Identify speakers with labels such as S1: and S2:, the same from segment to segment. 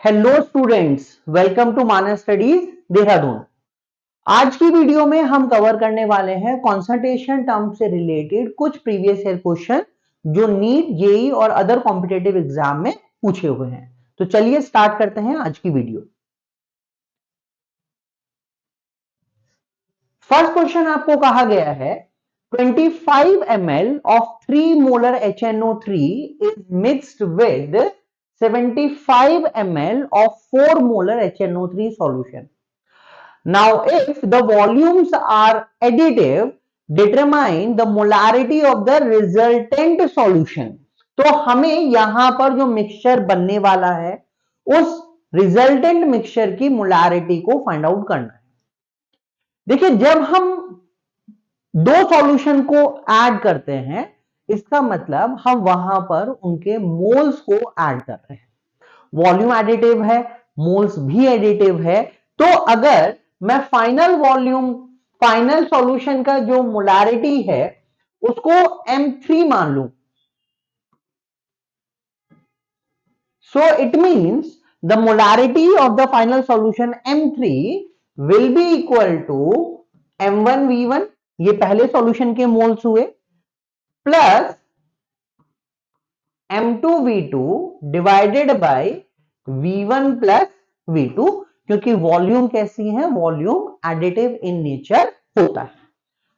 S1: Hello students, welcome to Manas studies Dehradun. आज की video में हम कवर करने वाले हैं कंसंट्रेशन टर्म से रिलेटेड कुछ प्रीवियस ईयर क्वेश्चन जो नीट, जेई और अदर कॉम्पिटेटिव एग्जाम में पूछे हुए हैं। तो चलिए स्टार्ट करते हैं आज की वीडियो। फर्स्ट क्वेश्चन आपको कहा गया है 25 ml of 3 molar HNO3 is mixed with 75 ml of 4 molar HNO3 solution. Now, if the volumes are additive, determine the molarity of the resultant solution. तो हमें यहां पर जो मिक्सचर बनने वाला है उस रिजल्टेंट मिक्सचर की मोलारिटी को फाइंड आउट करना है। देखिए, जब हम दो सॉल्यूशन को ऐड करते हैं इसका मतलब हम वहां पर उनके मोल्स को ऐड कर रहे हैं। वॉल्यूम एडिटिव है, मोल्स भी एडिटिव है। तो अगर मैं फाइनल सॉल्यूशन का जो मोलारिटी है उसको M3 मान लूं, so it means the molarity of the final solution M3 will be equal to M1V1, ये पहले सॉल्यूशन के मोल्स हुए, plus M2V2 divided by V1 plus V2, क्योंकि वॉल्यूम कैसी है, वॉल्यूम एडिटिव इन नेचर होता है।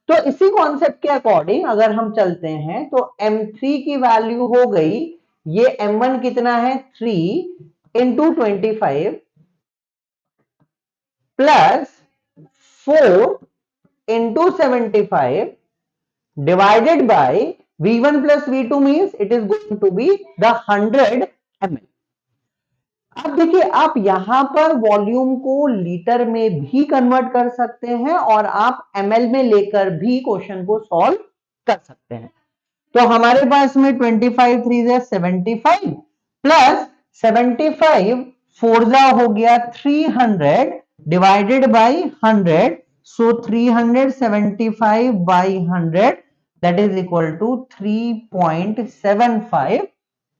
S1: तो इसी कॉन्सेप्ट के अकॉर्डिंग अगर हम चलते हैं तो M3 की वैल्यू हो गई, ये M1 कितना है 3 into 25 plus 4 into 75 divided by V1 plus V2 means it is going to be the 100 ml। अब देखिए, आप यहां पर वॉल्यूम को लीटर में भी कन्वर्ट कर सकते हैं और आप ml में लेकर भी क्वेश्चन को सॉल्व कर सकते हैं। तो हमारे पास में 25 3 जा 75 प्लस 75 4 जा हो गया 300 divided by 100, so 375 by 100 that is equal to 3.75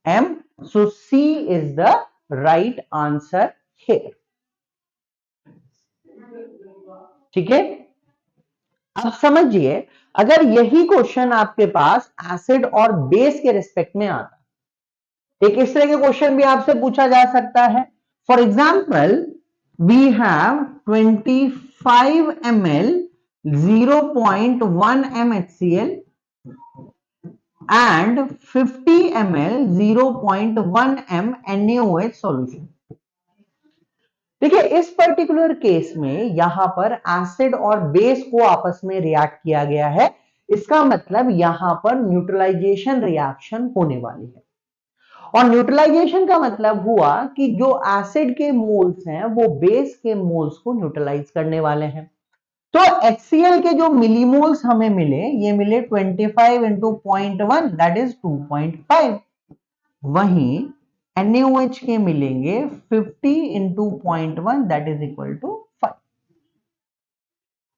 S1: m। So C is the right answer here. ठीक है, अब समझिए, अगर यही क्वेश्चन आपके पास एसिड और बेस के रिस्पेक्ट में आता, एक इस तरह के क्वेश्चन भी आपसे पूछा जा सकता है। For example, we have 25 ml 0.1 m HCl and 50 ml 0.1 m NaOH solution। देखिए, इस पर्टिकुलर केस में यहां पर एसिड और बेस को आपस में रिएक्ट किया गया है। इसका मतलब यहां पर न्यूट्रलाइजेशन रिएक्शन होने वाली है, और न्यूट्रलाइजेशन का मतलब हुआ कि जो एसिड के मोल्स हैं वो बेस के मोल्स को न्यूट्रलाइज करने वाले हैं। तो HCl के जो मिलीमोल्स हमें मिले, ये मिले 25 इंटू 0.1 दैट इज 2.5। वहीं NaOH के मिलेंगे 50 into 0.1 that is equal to 5।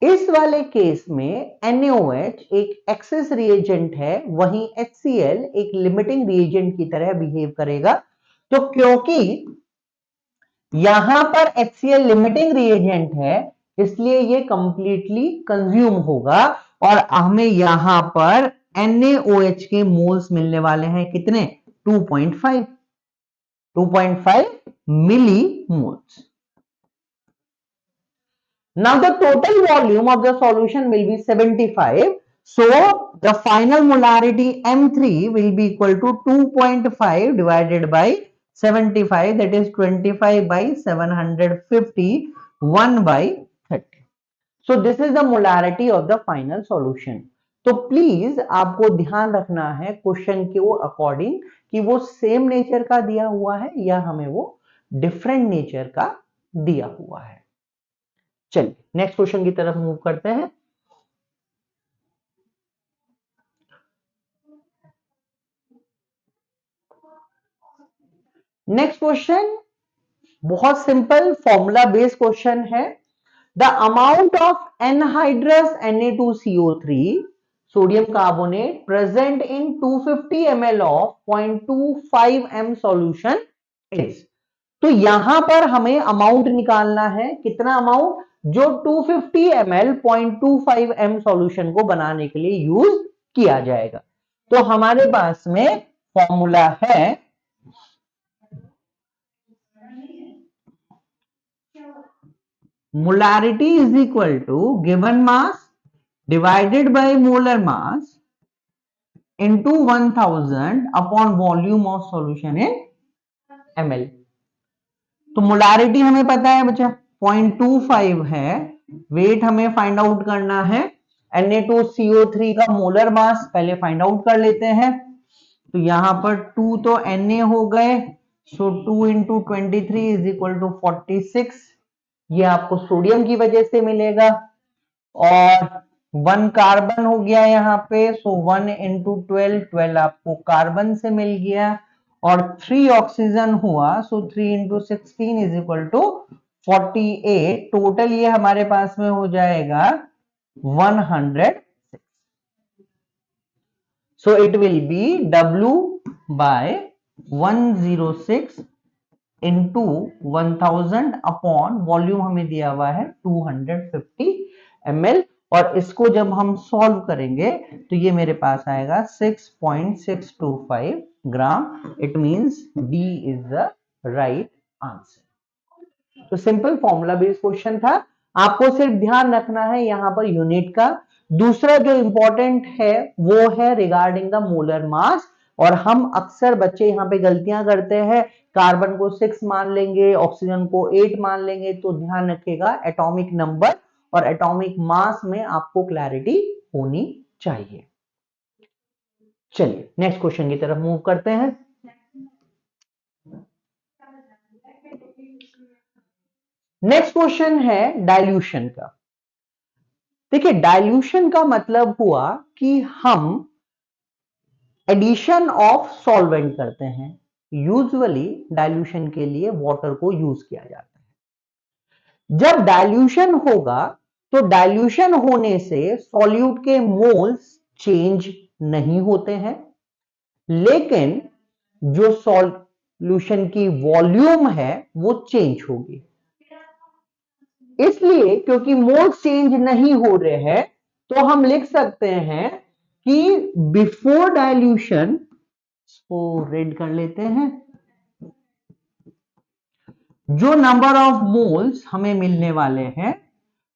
S1: इस वाले केस में NaOH एक एक्सेस रिएजेंट है, वहीं HCl एक लिमिटिंग रिएजेंट की तरह बिहेव करेगा। तो क्योंकि यहां पर HCl लिमिटिंग रिएजेंट है इसलिए ये कंप्लीटली कंज्यूम होगा, और हमें यहां पर NaOH के मोल्स मिलने वाले हैं कितने, 2.5 millimoles. Now the total volume of the solution will be 75. So the final molarity M3 will be equal to 2.5 divided by 75, that is 25 by 750, 1 by 30. So this is the molarity of the final solution. तो please आपको ध्यान रखना है question के वो according कि वो same nature का दिया हुआ है या हमें वो डिफरेंट नेचर का दिया हुआ है। चलिए नेक्स्ट क्वेश्चन की तरफ मूव करते हैं। नेक्स्ट क्वेश्चन बहुत सिंपल फॉर्मूला बेस्ड क्वेश्चन है। The amount of anhydrous Na2CO3 sodium carbonate present in 250 ml of 0.25 m solution is। तो यहां पर हमें अमाउंट निकालना है, कितना अमाउंट, जो 250 ml 0.25 m सॉल्यूशन को बनाने के लिए यूज किया जाएगा। तो हमारे पास में फॉर्मूला है molarity is equal to given mass divided by molar mass into 1000 upon volume of solution in ml। तो मोलारिटी हमें पता है बच्चा 0.25 है, वेट हमें फाइंड आउट करना है, Na2CO3 का मोलर मास पहले फाइंड आउट कर लेते हैं। तो यहां पर 2 तो Na हो गए, सो 2 इंटू 23 इज इक्वल टू 46, ये आपको सोडियम की वजह से मिलेगा। और 1 कार्बन हो गया यहाँ पे, सो 1 इंटू 12, 12 आपको कार्बन से मिल गया। और 3 ऑक्सीजन हुआ, so 3 into 16 is equal to 48। Total ये हमारे पास में हो जाएगा 106। So it will be W by 106 into 1000 upon volume हमें दिया हुआ है 250 ml। और इसको जब हम सॉल्व करेंगे तो ये मेरे पास आएगा 6.625 gram. It means D is the right answer. तो सिंपल फॉर्मूला बेस्ड क्वेश्चन था, आपको सिर्फ ध्यान रखना है यहां पर यूनिट का। दूसरा जो इंपॉर्टेंट है वो है रिगार्डिंग द मोलर मास। और हम अक्सर बच्चे यहाँ पे गलतियां करते हैं, कार्बन को 6 मान लेंगे, ऑक्सीजन को 8 मान लेंगे। तो ध्यान रखिएगा एटॉमिक नंबर और एटॉमिक मास में आपको क्लैरिटी होनी चाहिए। चलिए नेक्स्ट क्वेश्चन की तरफ मूव करते हैं। नेक्स्ट क्वेश्चन है डाइल्यूशन का। देखिए डाइल्यूशन का मतलब हुआ कि हम एडिशन ऑफ सॉल्वेंट करते हैं। यूजुअली डाइल्यूशन के लिए वाटर को यूज किया जाता है। जब डाइल्यूशन होगा तो डाइल्यूशन होने से सॉल्यूट के मोल्स चेंज नहीं होते हैं, लेकिन जो सॉल्यूशन की वॉल्यूम है वो चेंज होगी। इसलिए क्योंकि मोल्स चेंज नहीं हो रहे हैं तो हम लिख सकते हैं कि बिफोर डाइल्यूशन, इसको रेड कर लेते हैं, जो नंबर ऑफ मोल्स हमें मिलने वाले हैं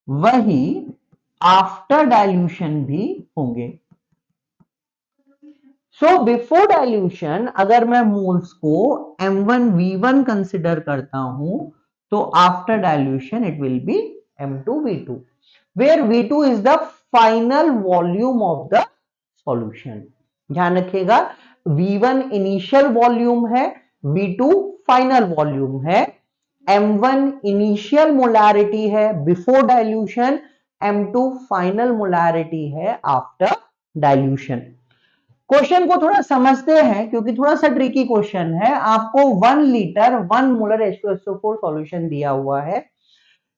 S1: वही आफ्टर डाइल्यूशन भी होंगे। सो बिफोर डाइल्यूशन अगर मैं मोल्स को M1V1 कंसिडर करता हूं तो after dilution it will be M2V2, where V2 is the final volume of the solution. ध्यान रखिएगा V1 इनिशियल वॉल्यूम है, V2 फाइनल वॉल्यूम है। M1 इनिशियल मोलारिटी है before dilution, M2 final molarity है after dilution. Question को थोड़ा समझते हैं क्योंकि थोड़ा सा ट्रिकी क्वेश्चन है। आपको 1 लीटर 1 मोलर H2SO4 सॉल्यूशन दिया हुआ है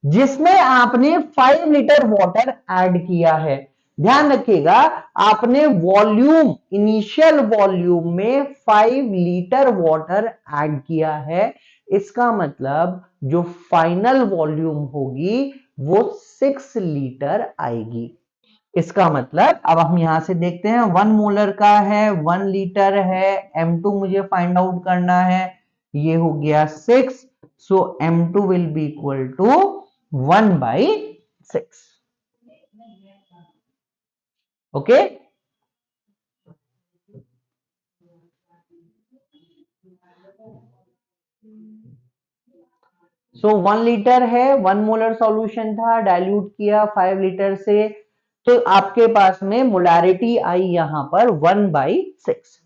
S1: जिसमें आपने 5 लीटर वाटर ऐड किया है। ध्यान रखिएगा आपने वॉल्यूम, इनिशियल वॉल्यूम में 5 लीटर वाटर ऐड किया है। इसका मतलब जो फाइनल वॉल्यूम होगी वो 6 लीटर आएगी। इसका मतलब अब हम यहां से देखते हैं 1 मोलर का है, 1 लीटर है, M2 मुझे फाइंड आउट करना है, ये हो गया 6। So M2 will be equal to 1/6। Okay, so 1 litre है, 1 मोलर सॉल्यूशन था, डाइल्यूट किया 5 लीटर से, तो आपके पास में मोलारिटी आई यहां पर 1/6।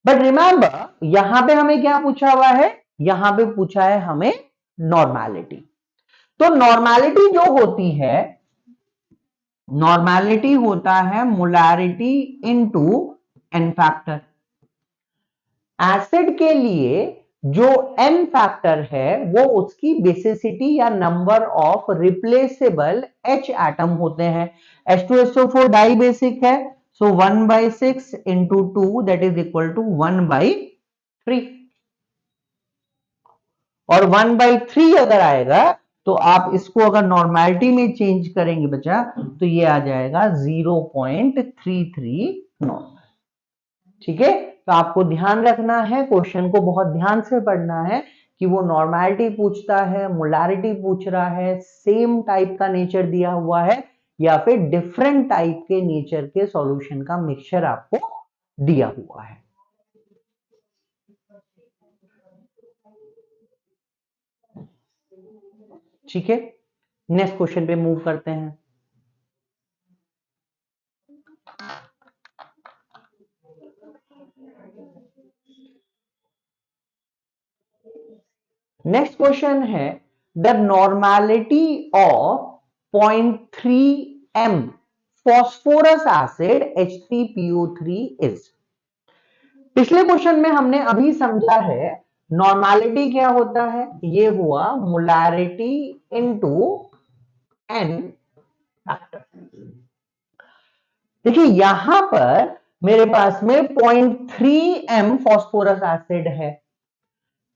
S1: बट रिमेंबर यहां पे हमें क्या पूछा हुआ है, यहां पे पूछा है हमें नॉर्मेलिटी। तो नॉर्मेलिटी जो होती है, नॉर्मेलिटी होता है molarity into n factor. Acid के लिए जो एन फैक्टर है वो उसकी बेसिसिटी या number of replaceable H atom होते हैं। H2SO4 डाई बेसिक है, so 1/6 into 2 that is equal to 1/3। और 1/3 अगर आएगा तो आप इसको अगर नॉर्मेलिटी में चेंज करेंगे बच्चा तो ये आ जाएगा 0.33 नॉर्मल। ठीक है, तो आपको ध्यान रखना है, क्वेश्चन को बहुत ध्यान से पढ़ना है कि वो नॉर्मेलिटी पूछता है, मोलारिटी पूछ रहा है, सेम टाइप का नेचर दिया हुआ है या फिर डिफरेंट टाइप के नेचर के सॉल्यूशन का मिक्सचर आपको दिया हुआ है। ठीक है, नेक्स्ट क्वेश्चन पे मूव करते हैं। नेक्स्ट क्वेश्चन है the normality of 0.3 m phosphorous acid H3PO3 is. पिछले क्वेश्चन में हमने अभी समझा है नॉर्मेलिटी क्या होता है, ये हुआ मोलारिटी इनटू n फैक्टर। देखिए यहां पर मेरे पास में 0.3 m फॉस्फोरस एसिड है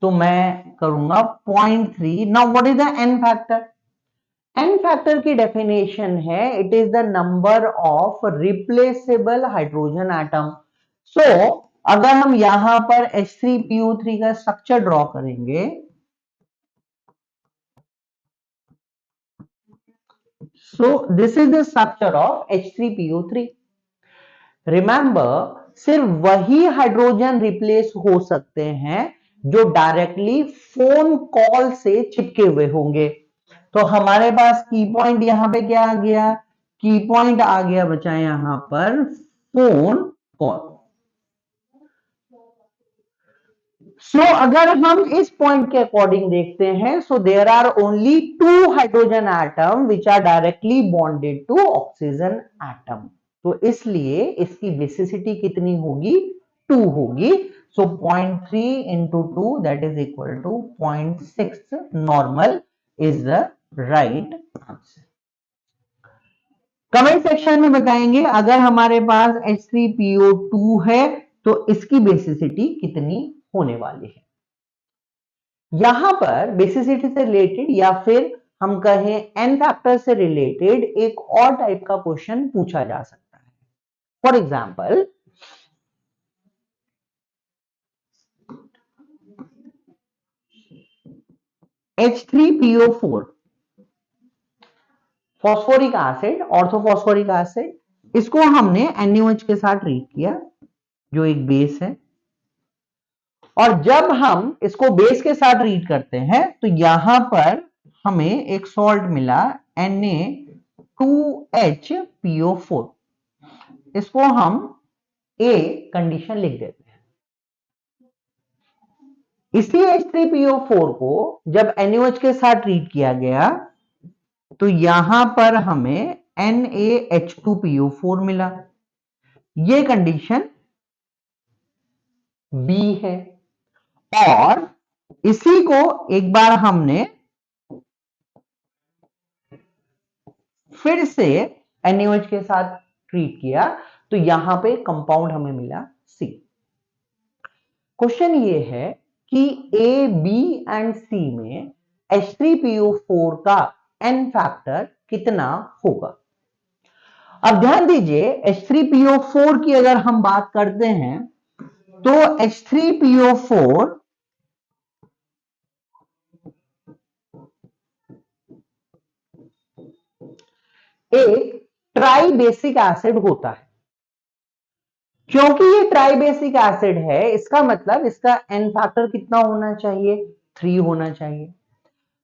S1: तो मैं करूंगा 0.3। Now what is the n factor? n factor की डेफिनेशन है it is the number of replaceable hydrogen atom. So अगर हम यहां पर H3PO3 का स्ट्रक्चर ड्रॉ करेंगे, so this is the structure of H3PO3। Remember सिर्फ वही हाइड्रोजन रिप्लेस हो सकते हैं जो डायरेक्टली फोन कॉल से चिपके हुए होंगे। तो हमारे पास की पॉइंट यहां पे क्या आ गया, की पॉइंट आ गया बचा यहां पर फोन कॉल। सो अगर हम इस पॉइंट के अकॉर्डिंग देखते हैं, so there are only 2 hydrogen atom which are directly bonded to oxygen atom. तो इसलिए इसकी बेसिसिटी कितनी होगी, 2 होगी। So 0.3 into 2 that is equal to 0.6 normal is the right answer। Comment section में बताएंगे अगर हमारे पास H3PO2 है तो इसकी बेसिसिटी कितनी होने वाली है। यहां पर बेसिसिटी से रिलेटेड या फिर हम कहें n फैक्टर से रिलेटेड एक और टाइप का क्वेश्चन पूछा जा सकता है। For example H3PO4 phosphoric acid, orthophosphoric acid, इसको हमने NaOH के साथ ट्रीट किया जो एक बेस है, और जब हम इसको बेस के साथ ट्रीट करते हैं तो यहां पर हमें एक सॉल्ट मिला Na2HPO4। इसको हम A कंडीशन लिख देते हैं। इसी H3PO4 को जब NaOH के साथ ट्रीट किया गया तो यहां पर हमें NaH2PO4 मिला, ये कंडीशन B है। और इसी को एक बार हमने फिर से NaOH के साथ ट्रीट किया तो यहां पे कंपाउंड हमें मिला C। क्वेश्चन ये है कि A, B एंड C में H3PO4 का n फैक्टर कितना होगा। अब ध्यान दीजिए H3PO4 की अगर हम बात करते हैं तो H3PO4 एक ट्राइबेसिक एसिड होता है। क्योंकि ये ट्राइबेसिक एसिड है इसका मतलब इसका n फैक्टर कितना होना चाहिए, 3 होना चाहिए।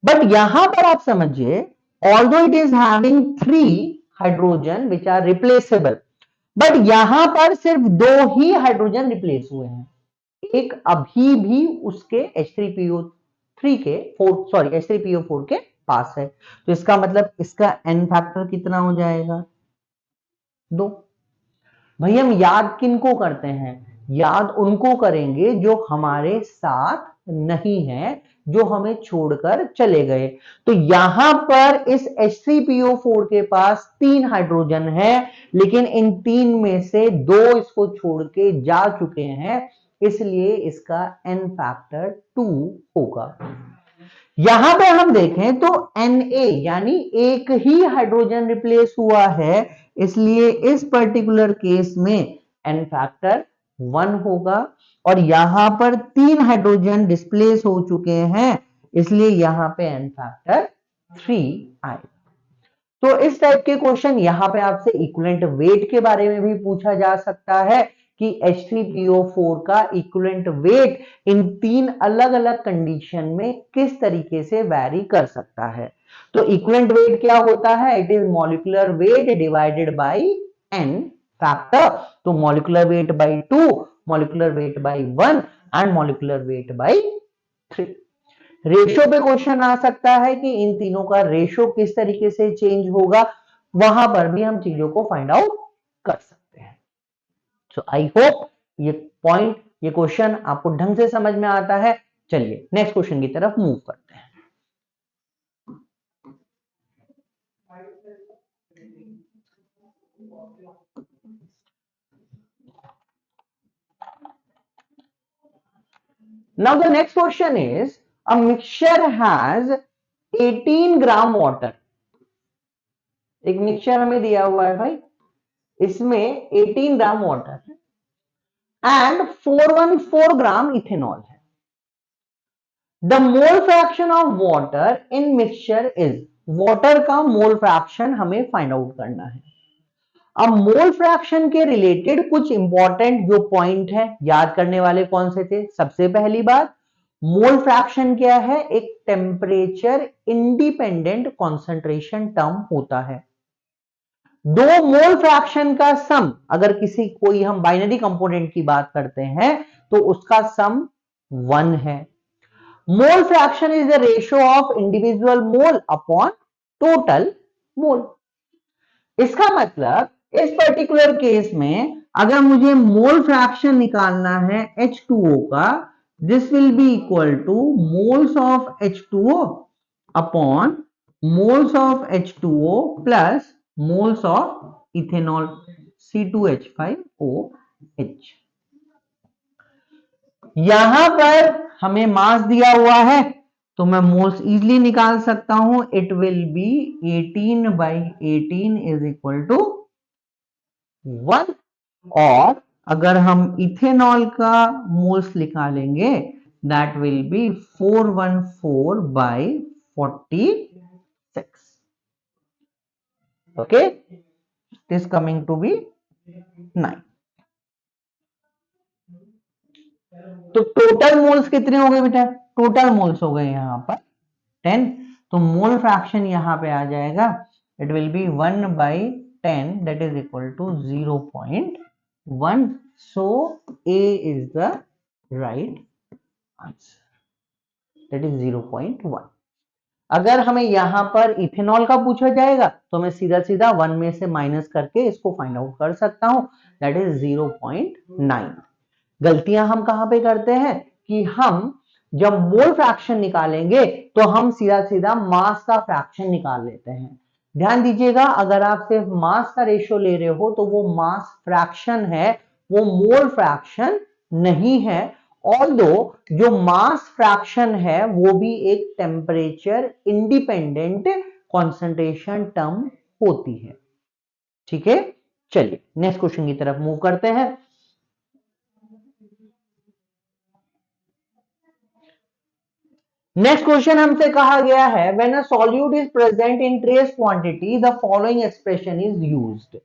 S1: बट यहां पर आप समझिए although it is having 3 hydrogen which are replaceable, but यहां पर सिर्फ 2 ही हाइड्रोजन रिप्लेस हुए हैं, एक अभी भी उसके H3PO3 के H3PO4 के पास है। तो इसका मतलब इसका n फैक्टर कितना हो जाएगा, 2। भाई हम याद किनको करते हैं, याद उनको करेंगे जो हमारे साथ नहीं है, जो हमें छोड़कर चले गए। तो यहां पर इस H3PO4 के पास 3 हाइड्रोजन है, लेकिन इन 3 में से 2 इसको छोड़ के जा चुके हैं, इसलिए इसका n फैक्टर 2 होगा। यहां पे हम देखें तो Na यानी एक ही हाइड्रोजन रिप्लेस हुआ है, इसलिए इस पर्टिकुलर केस में n फैक्टर 1 होगा, और यहां पर 3 हाइड्रोजन डिस्प्लेस हो चुके हैं, इसलिए यहां पे n फैक्टर 3 आएगा। तो इस टाइप के क्वेश्चन यहां पे आपसे इक्विवेलेंट वेट के बारे में भी पूछा जा सकता है कि H3PO4 का इक्विवेलेंट वेट इन 3 अलग अलग कंडीशन में किस तरीके से वैरी कर सकता है। तो इक्विवेलेंट वेट क्या होता है? It is molecular weight divided by n factor. तो molecular weight by 2, molecular weight by 1 and molecular weight by 3। Ratio पे क्वेश्चन आ सकता है कि इन तीनों का रेशो किस तरीके से चेंज होगा, वहां पर भी हम चीजों को फाइंड आउट कर सकते हैं। सो आई होप ये पॉइंट, ये क्वेश्चन आपको ढंग से समझ में आता है। चलिए नेक्स्ट क्वेश्चन की तरफ मूव करते हैं। Now the next question is, a mixture has 18 gram water. एक मिक्सचर हमें दिया हुआ है भाई, इसमें 18 ग्राम वाटर है एंड 414 ग्राम इथेनॉल है। The mole fraction of water in mixture is, water का मोल फ्रैक्शन हमें फाइंड आउट करना है। अब मोल फ्रैक्शन के रिलेटेड कुछ इंपॉर्टेंट जो पॉइंट है याद करने वाले कौन से थे? सबसे पहली बात, मोल फ्रैक्शन क्या है? एक टेम्परेचर इंडिपेंडेंट कॉन्सेंट्रेशन टर्म होता है। दो मोल फ्रैक्शन का सम, अगर किसी कोई हम बाइनरी कंपोनेंट की बात करते हैं तो उसका सम 1 है। Mole fraction is the ratio of individual mole upon total मोल। इसका मतलब इस पर्टिकुलर केस में अगर मुझे मोल फ्रैक्शन निकालना है H2O का, this will be equal two moles of H2O upon moles of H2O plus moles of ethanol C2H5OH। यहां पर हमें मास दिया हुआ है तो मैं मोल्स इजीली निकाल सकता हूं। It will be 18/18 is equal to 1। और अगर हम इथेनॉल का मोल्स निकालेंगे that will be 414/46। Okay, it is coming to be 9। तो टोटल मोल्स कितने हो गए बेटा? टोटल मोल्स हो गए यहां पर 10। तो मोल फ्रैक्शन यहां पे आ जाएगा, it will be 1/10 that is equal to 0.1। So A is the right answer, that is 0.1। अगर हमें यहां पर इथेनॉल का पूछा जाएगा तो मैं सीधा सीधा 1 में से माइनस करके इसको फाइंड आउट कर सकता हूं, दैट इज 0.9। गलतियां हम कहां पे करते हैं कि हम जब मोल फ्रैक्शन निकालेंगे तो हम सीधा सीधा मास का फ्रैक्शन निकाल लेते हैं। ध्यान दीजिएगा, अगर आप सिर्फ मास का रेशियो ले रहे हो तो वो मास फ्रैक्शन है, वो मोल फ्रैक्शन नहीं है। ऑल्दो जो मास फ्रैक्शन है वो भी एक टेम्परेचर इंडिपेंडेंट कॉन्सेंट्रेशन टर्म होती है। ठीक है, चलिए नेक्स्ट क्वेश्चन की तरफ मूव करते हैं। नेक्स्ट क्वेश्चन हमसे कहा गया है, when a solute is present in trace quantity the following expression is used.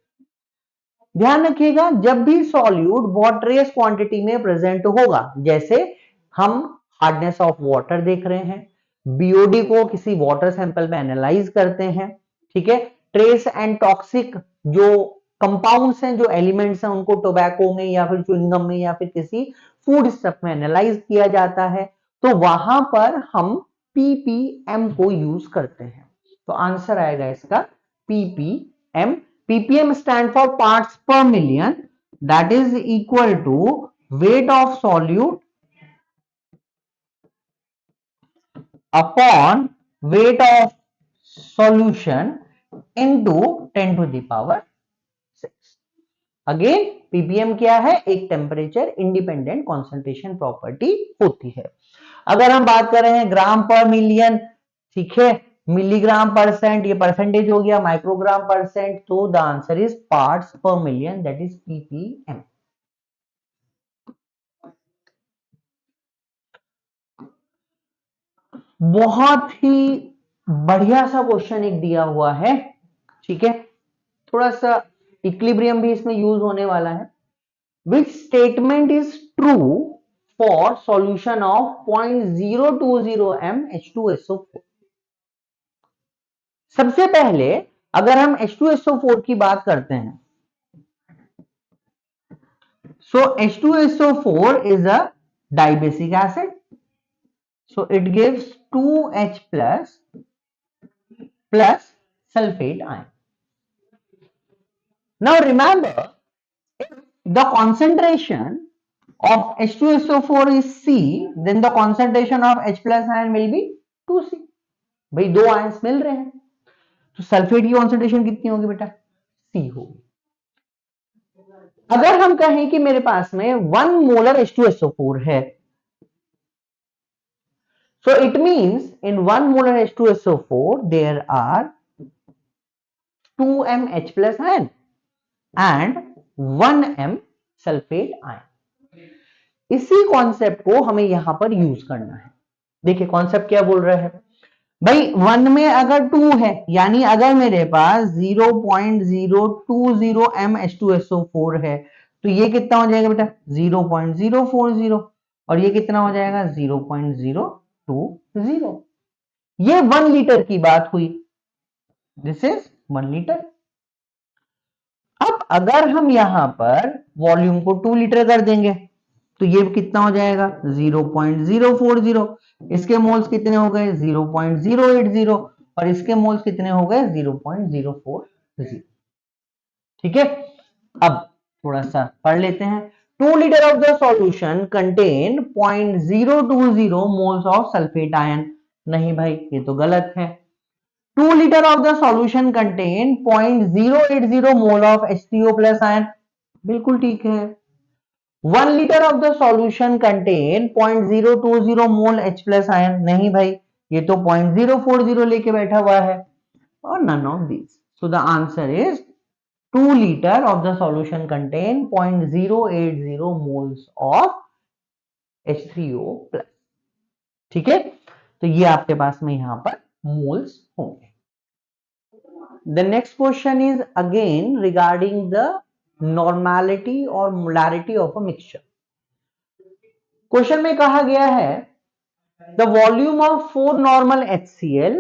S1: ध्यान रखिएगा, जब भी सॉल्यूट बहुत ट्रेस क्वांटिटी में प्रेजेंट होगा, जैसे हम हार्डनेस ऑफ वाटर देख रहे हैं, बीओडी को किसी वाटर सैंपल में एनालाइज करते हैं, ठीक है, ट्रेस एंड टॉक्सिक जो कंपाउंड्स हैं, जो एलिमेंट्स हैं, उनको टोबैको में या फिर च्युइंगम में या फिर किसी फूड स्टफ में एनालाइज किया जाता है, तो वहां पर हम पीपीएम को यूज करते हैं। तो आंसर आएगा इसका ppm. ppm stand for parts per million, that is equal to weight of solute upon weight of solution into 10 to the power 6। Again ppm क्या है, एक टेम्परेचर इंडिपेंडेंट कॉन्सेंट्रेशन प्रॉपर्टी होती है। अगर हम बात कर रहे हैं ग्राम पर मिलियन, ठीक है, मिलीग्राम परसेंट, ये परसेंटेज हो गया, माइक्रोग्राम परसेंट, तो द आंसर इज पार्ट्स पर मिलियन, दैट इज पीपीएम। बहुत ही बढ़िया सा क्वेश्चन एक दिया हुआ है, ठीक है, थोड़ा सा इक्विलिब्रियम भी इसमें यूज होने वाला है। Which statement is true for solution of 0.020 m H2SO4। सबसे पहले अगर हम H2SO4 की बात करते हैं, so H2SO4 is a dibasic acid, so it gives 2H plus sulfate ion. Now remember, if the concentration of H2SO4 is C, then the concentration of H plus ion will be 2C। भाई दो ions मिल रहे हैं, तो sulphate की concentration कितनी होगी बेटा, C होगी। अगर हम कहें कि मेरे पास में 1 मोलर H2SO4 है, so it means in 1 molar H2SO4 there are 2m H plus ion and 1m sulphate ion. इसी कॉन्सेप्ट को हमें यहां पर यूज करना है। देखिए कॉन्सेप्ट क्या बोल रहा है भाई, 1 में अगर 2 है, यानी अगर मेरे पास 0.020 m H2SO4 है, तो ये कितना हो जाएगा बेटा 0.040, और ये कितना हो जाएगा 0.020। ये 1 लीटर की बात हुई, दिस इज 1 लीटर। अब अगर हम यहां पर वॉल्यूम को 2 लीटर कर देंगे, तो ये कितना हो जाएगा 0.040, इसके मोल्स कितने हो गए 0.080, और इसके मोल्स कितने हो गए 0.040। ठीक है, अब थोड़ा सा पढ़ लेते हैं। 2 litre of the solution contain 0.020 moles of sulphate ion. नहीं भाई ये तो गलत है। 2 liter of the solution contain 0.080 mole of H3O plus ion। बिल्कुल ठीक है। 1 liter of the solution contain 0.020 mole H plus ion। नहीं भाई ये तो 0.040 लेके बैठा हुआ है, और none of these। So the answer is 2 liter of the solution contain 0.080 moles of H3O plus। ठीक है, तो ये आपके पास में यहां पर मोल्स होंगे। The next question is again regarding the normality or molarity of a mixture. Question में कहा गया है the volume of 4 normal HCl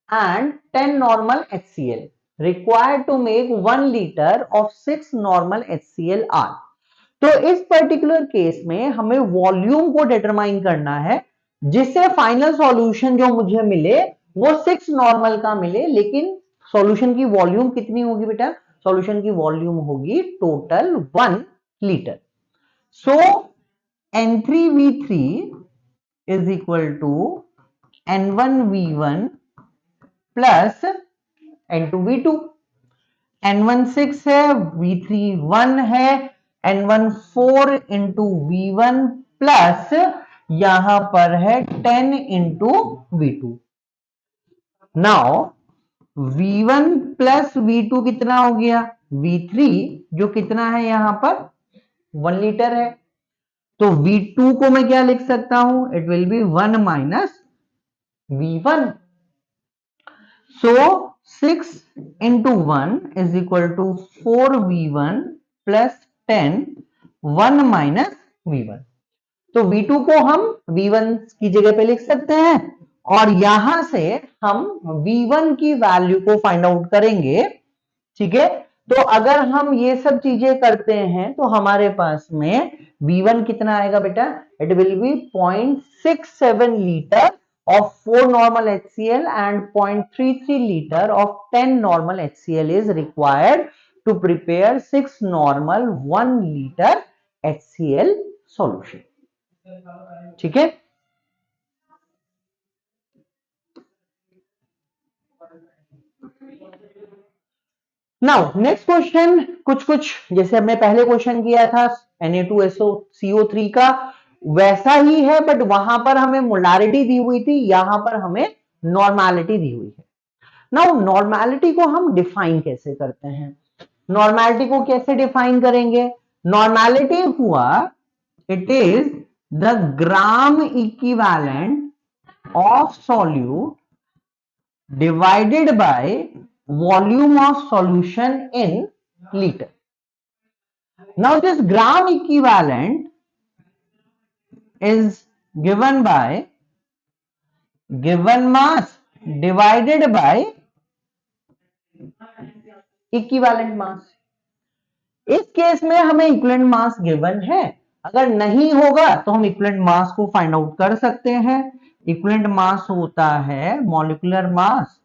S1: and 10 normal HCl required to make 1 liter of 6 normal HCl are। तो इस particular case में हमें volume को determine करना है, जिससे फाइनल सॉल्यूशन जो मुझे मिले वो 6 नॉर्मल का मिले, लेकिन सॉल्यूशन की वॉल्यूम कितनी होगी बेटा, सॉल्यूशन की वॉल्यूम होगी total 1 litre. So N3V3 is equal to N1V1 plus N2V2। N1 6 है, V3 1 है, N1 4 इंटू V1 प्लस यहां पर है 10 into V2। Now V1 plus V2 कितना हो गया V3, जो कितना है यहां पर 1 लीटर है। तो V2 को मैं क्या लिख सकता हूं, it will B 1 minus V1। So 6 into 1 is equal to 4V1 plus 10, 1 minus V1। तो V2 को हम V1 की जगह पे लिख सकते हैं, और यहां से हम V1 की वैल्यू को फाइंड आउट करेंगे। ठीक है, तो अगर हम ये सब चीजें करते हैं तो हमारे पास में V1 कितना आएगा बेटा, it will B 0.67 litre of 4 normal HCl and 0.33 liter of 10 normal HCl is required to prepare 6 normal 1 liter HCl solution। ठीक है, नाउ नेक्स्ट क्वेश्चन कुछ जैसे हमने पहले क्वेश्चन किया था Na2SO CO3 का, वैसा ही है, बट वहां पर हमें मोलारिटी दी हुई थी, यहां पर हमें नॉर्मेलिटी दी हुई है। नाउ नॉर्मेलिटी को हम डिफाइन कैसे करते हैं? नॉर्मेलिटी को कैसे डिफाइन करेंगे? नॉर्मेलिटी हुआ, it is the gram equivalent of solute divided by volume of solution in liter. Now this gram equivalent is given by given mass divided by equivalent mass. इस case में हमें equivalent mass given है, अगर नहीं होगा तो हम equivalent mass को फाइंड आउट कर सकते हैं। इक्विवेलेंट मास होता है molecular mass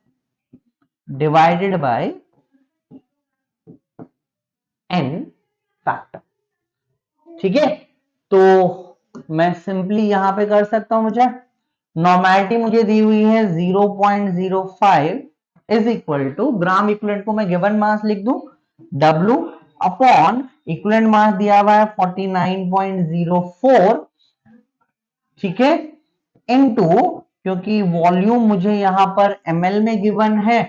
S1: divided by n factor. ठीक है, तो मैं सिंपली यहां पे कर सकता हूं, मुझे नॉर्मेलिटी मुझे दी हुई है 0.05 is equal to gram equivalent को मैं गिवन मास लिख दूं W अपॉन इक्विवेलेंट मास दिया हुआ है 49.04, ठीक है, इनटू, क्योंकि वॉल्यूम मुझे यहां पर ml में गिवन है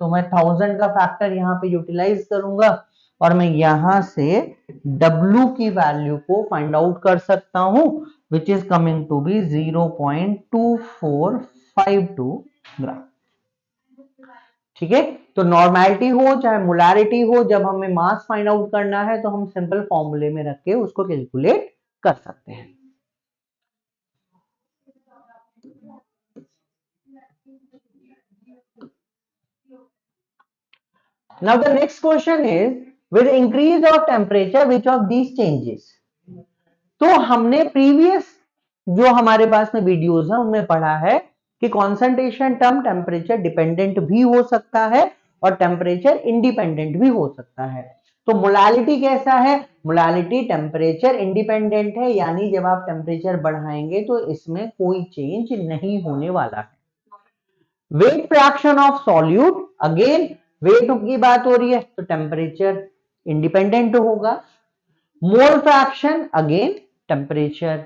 S1: तो मैं 1000 का फैक्टर यहां पे यूटिलाइज करूंगा और मैं यहां से W की वैल्यू को फाइंड आउट कर सकता हूं, which is coming to be 0.2452 gram. ठीक है, तो नॉर्मेलिटी हो चाहे मोलारिटी हो, जब हमें मास फाइंड आउट करना है तो हम सिंपल फॉर्मूले में रख के उसको कैलकुलेट कर सकते हैं। Now the next question is, with increase of temperature which of these changes? तो हमने प्रीवियस जो हमारे पास में वीडियोस है उनमें पढ़ा है कि कॉन्सेंट्रेशन टर्म टेम्परेचर डिपेंडेंट भी हो सकता है और टेम्परेचर इंडिपेंडेंट भी हो सकता है। तो मोलालिटी कैसा है? मोलालिटी टेम्परेचर इंडिपेंडेंट है, यानी जब आप टेम्परेचर बढ़ाएंगे तो इसमें कोई चेंज नहीं होने वाला है। Weight fraction of solute, again weight की बात हो रही है तो टेम्परेचर इंडिपेंडेंट होगा। Mole fraction again temperature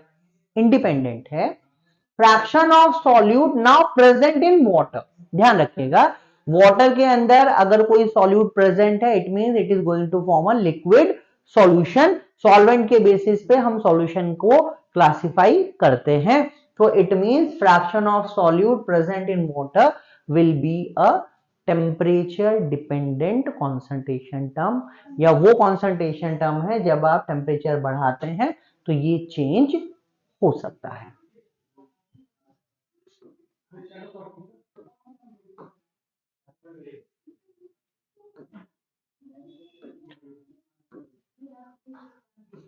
S1: independent है। Fraction of solute now present in water, ध्यान रखिएगा वाटर के अंदर अगर कोई सॉल्यूट प्रेजेंट है it means it is going to form a liquid solution. Solvent के बेसिस पे हम सॉल्यूशन को क्लासिफाई करते हैं, तो it means fraction of solute present in water will be a temperature dependent concentration term, या वो कॉन्सेंट्रेशन टर्म है जब आप टेम्परेचर बढ़ाते हैं तो ये चेंज हो सकता है।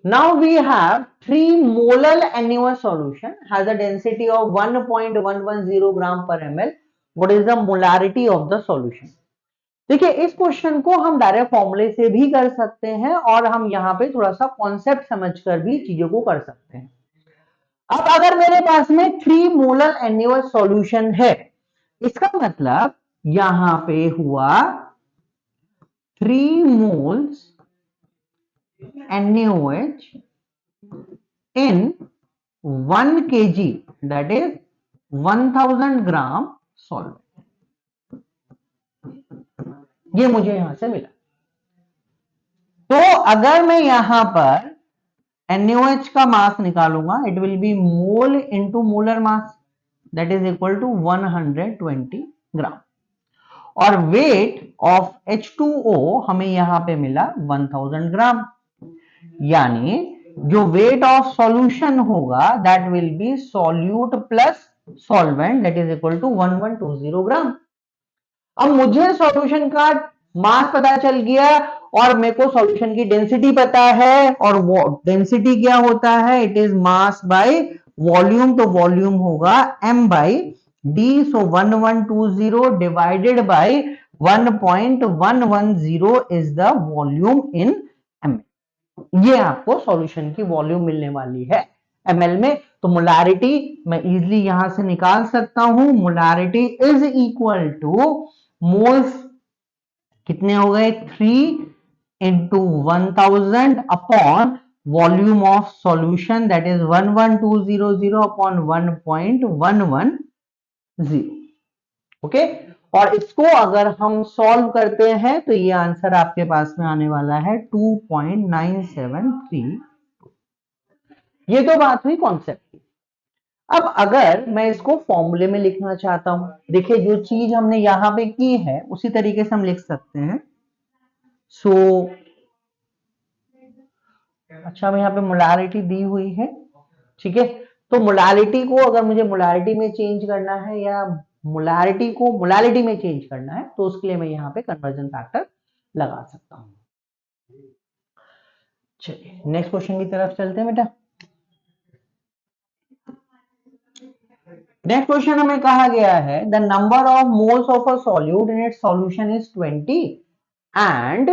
S1: Now we have 3 molar NaOH solution has a density of 1.110 gram per ml. What is the molarity of the solution? देखिए इस क्वेश्चन को हम डायरेक्ट फॉर्मूले से भी कर सकते हैं और हम यहाँ पे थोड़ा सा कॉन्सेप्ट समझकर भी चीजों को कर सकते हैं। अब अगर मेरे पास में 3 मोलर NaOH सॉल्यूशन है, इसका मतलब यहां पे हुआ 3 moles NaOH in 1 kg, that is 1000 gram solvent, ये मुझे यहां से मिला। तो अगर मैं यहां पर NaOH का मास निकालूंगा it will be mole into molar mass, that is equal to 120 gram, और वेट ऑफ H2O हमें यहां पे मिला 1000 ग्राम, यानी जो वेट ऑफ सॉल्यूशन होगा that will be solute plus solvent, that is equal to 1120 gram. अब मुझे सॉल्यूशन का मास पता चल गया और मेरे को सॉल्यूशन की डेंसिटी पता है, और वो डेंसिटी क्या होता है? It is mass by volume, तो वॉल्यूम होगा m by d, so 1120 divided by 1.110 is the volume in ml। ये आपको सॉल्यूशन की वॉल्यूम मिलने वाली है ml में। तो मोलारिटी मैं इजीली यहां से निकाल सकता हूं, molarity is equal two moles कितने हो गए 3 into 1000 upon volume of solution that is 11200 upon 1.110। Okay, और इसको अगर हम सॉल्व करते हैं तो ये आंसर आपके पास में आने वाला है 2.973। ये तो बात हुई कॉन्सेप्ट की। अब अगर मैं इसको फॉर्मूले में लिखना चाहता हूं, देखिए जो चीज हमने यहां पे की है उसी तरीके से हम लिख सकते हैं। सो अच्छा, मैं यहाँ पे मोलारिटी दी हुई है, ठीक है। तो मोलारिटी को अगर मुझे मोलारिटी में चेंज करना है या मोलारिटी को मोलालिटी में चेंज करना है तो उसके लिए मैं यहाँ पे कन्वर्जन फैक्टर लगा सकता हूं। चलिए नेक्स्ट क्वेश्चन की तरफ चलते हैं बेटा। नेक्स्ट क्वेश्चन हमें कहा गया है the number of moles of a solute in its solution is 20 and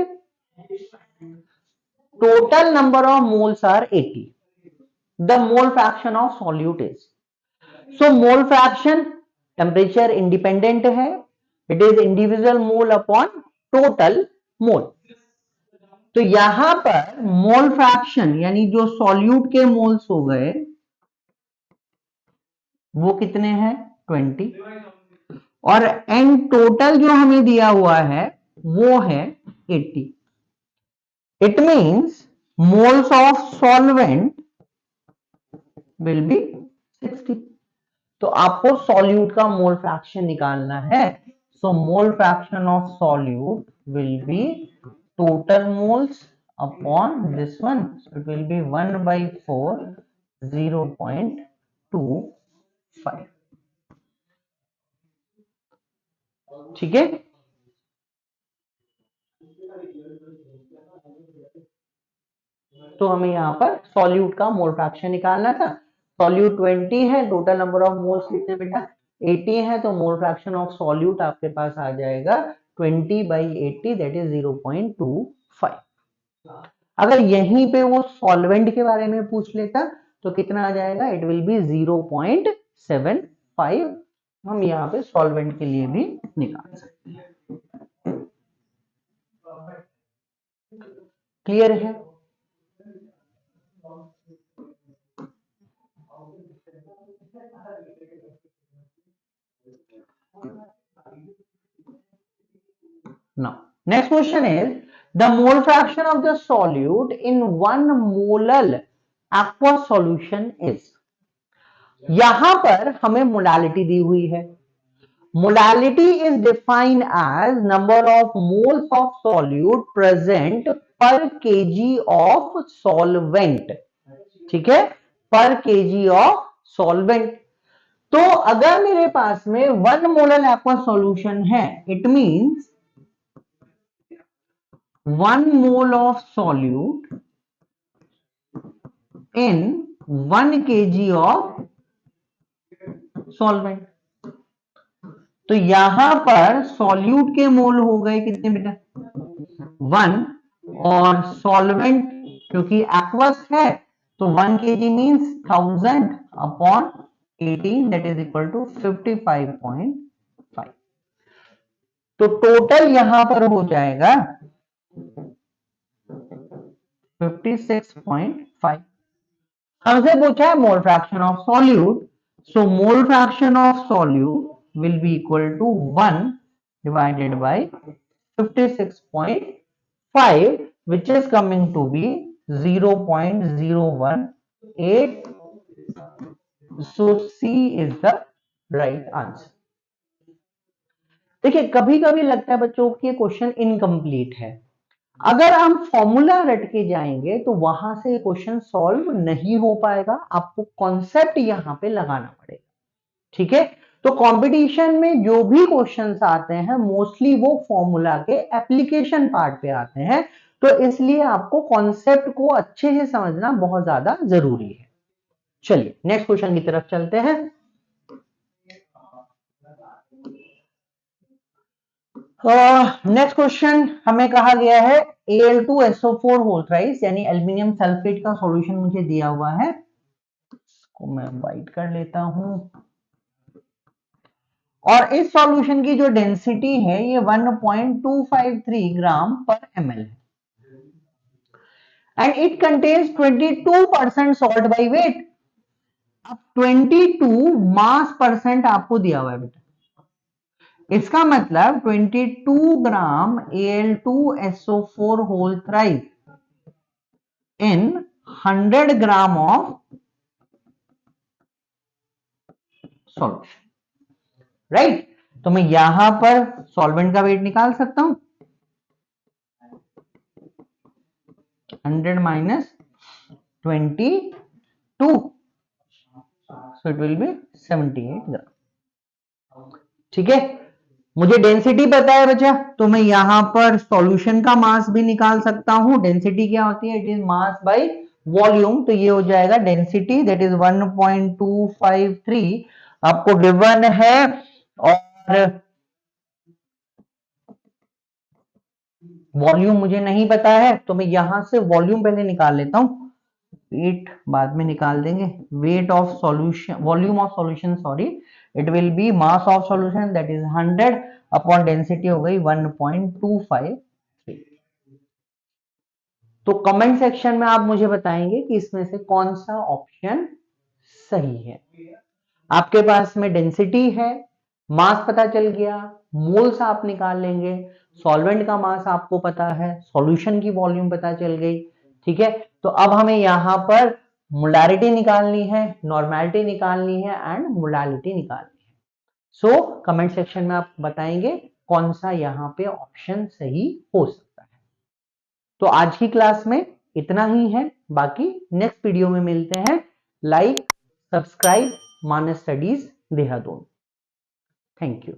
S1: total number of moles are 80। The mole fraction of solute is. So mole fraction temperature independent है, it is individual mole upon total mole. तो यहां पर mole fraction यानी जो solute के moles हो गए वो कितने हैं 20, और एन टोटल जो हमें दिया हुआ है वो है 80। It means moles of solvent will be 60। तो आपको सॉल्यूट का मोल फ्रैक्शन निकालना है। So mole fraction of solute will be total moles upon this one, it will be 1/4 0.25। ठीक है, तो हमें यहाँ पर सॉल्यूट का मोल फ्रैक्शन निकालना था। सॉल्यूट 20 है, टोटल नंबर ऑफ मोल्स कितने बेटा 80 है, तो मोल फ्रैक्शन ऑफ सॉल्यूट आपके पास आ जाएगा 20/80 दैट इज 0.25। अगर यहीं पे वो सॉल्वेंट के बारे में पूछ लेता तो कितना आ जाएगा, इट विल बी 0.75। हम यहाँ पे सॉल्वेंट के लिए भी निकाल सकते हैं। क्लियर है? Now, next question is the mole fraction of the solute in 1 molar aqueous solution is। यहां पर हमें मोलालिटी दी हुई है। Molality is defined as number of moles of solute present per kg of solvent. ठीक है, पर केजी ऑफ सॉल्वेंट। तो अगर मेरे पास में 1 मोलर एक्वस सॉल्यूशन है, it means 1 mole of solute in 1 kg of solvent। तो यहां पर सॉल्यूट के मोल हो गए कितने बेटा 1, और सॉल्वेंट क्योंकि एक्वस है तो 1 kg means 1000 upon 18 that is equal to 55.5। तो टोटल यहां पर हो जाएगा 56.5। हमसे पूछा है mole fraction of solute, so mole fraction of solute will be equal to 1 divided by 56.5 which is coming to be 0.018। so C is the right answer। देखिए कभी कभी लगता है बच्चों कि क्वेश्चन इनकम्प्लीट है, अगर हम फॉर्मूला रट के जाएंगे तो वहां से क्वेश्चन सॉल्व नहीं हो पाएगा, आपको कॉन्सेप्ट यहां पे लगाना पड़ेगा। ठीक है, तो कंपटीशन में जो भी क्वेश्चंस आते हैं मोस्टली वो फॉर्मूला के एप्लीकेशन पार्ट पे आते हैं, तो इसलिए आपको कॉन्सेप्ट को अच्छे से समझना बहुत ज्यादा जरूरी है। चलिए नेक्स्ट क्वेश्चन की तरफ चलते हैं। नेक्स्ट क्वेश्चन हमें कहा गया है Al2SO4 होल थ्राइस यानी एल्यूमिनियम सल्फेट का सॉल्यूशन मुझे दिया हुआ है, इसको मैं वाइट कर लेता हूं। और इस सॉल्यूशन की जो डेंसिटी है ये 1.253 ग्राम पर ml है and it contains 22% salt by weight. अब 22 मास परसेंट आपको दिया हुआ है बेटा, इसका मतलब 22 gram Al2SO4 whole thrice in 100 gram of solution, right. तो मैं यहां पर सॉल्वेंट का वेट निकाल सकता हूं, 100 minus 22, so it will be 78 ग्राम। ठीक है, मुझे डेंसिटी पता है बच्चा, तो मैं यहां पर सॉल्यूशन का मास भी निकाल सकता हूं। डेंसिटी क्या होती है? It is mass by volume, तो ये हो जाएगा डेंसिटी दैट इज 1.253 आपको गिवन है। और वॉल्यूम मुझे नहीं पता है, तो मैं यहां से वॉल्यूम पहले निकाल लेता हूं, वेट बाद में निकाल देंगे। Wait of solution, volume of solution sorry, it will B mass of solution that is 100 upon density हो गई 1.253। तो कमेंट सेक्शन में आप मुझे बताएंगे कि इसमें से कौन सा ऑप्शन सही है। आपके पास में डेंसिटी है, मास पता चल गया, मोल्स आप निकाल लेंगे, सॉल्वेंट का मास आपको पता है, सॉल्यूशन की वॉल्यूम पता चल गई। ठीक है, तो अब हमें यहां पर मोलारिटी निकालनी है, नॉर्मेलिटी निकालनी है एंड मोलालिटी निकालनी है। सो कमेंट सेक्शन में आप बताएंगे कौन सा यहां पे ऑप्शन सही हो सकता है। तो आज की क्लास में इतना ही है, बाकी नेक्स्ट वीडियो में मिलते हैं। Like, subscribe Manas studies Dehradun. Thank you.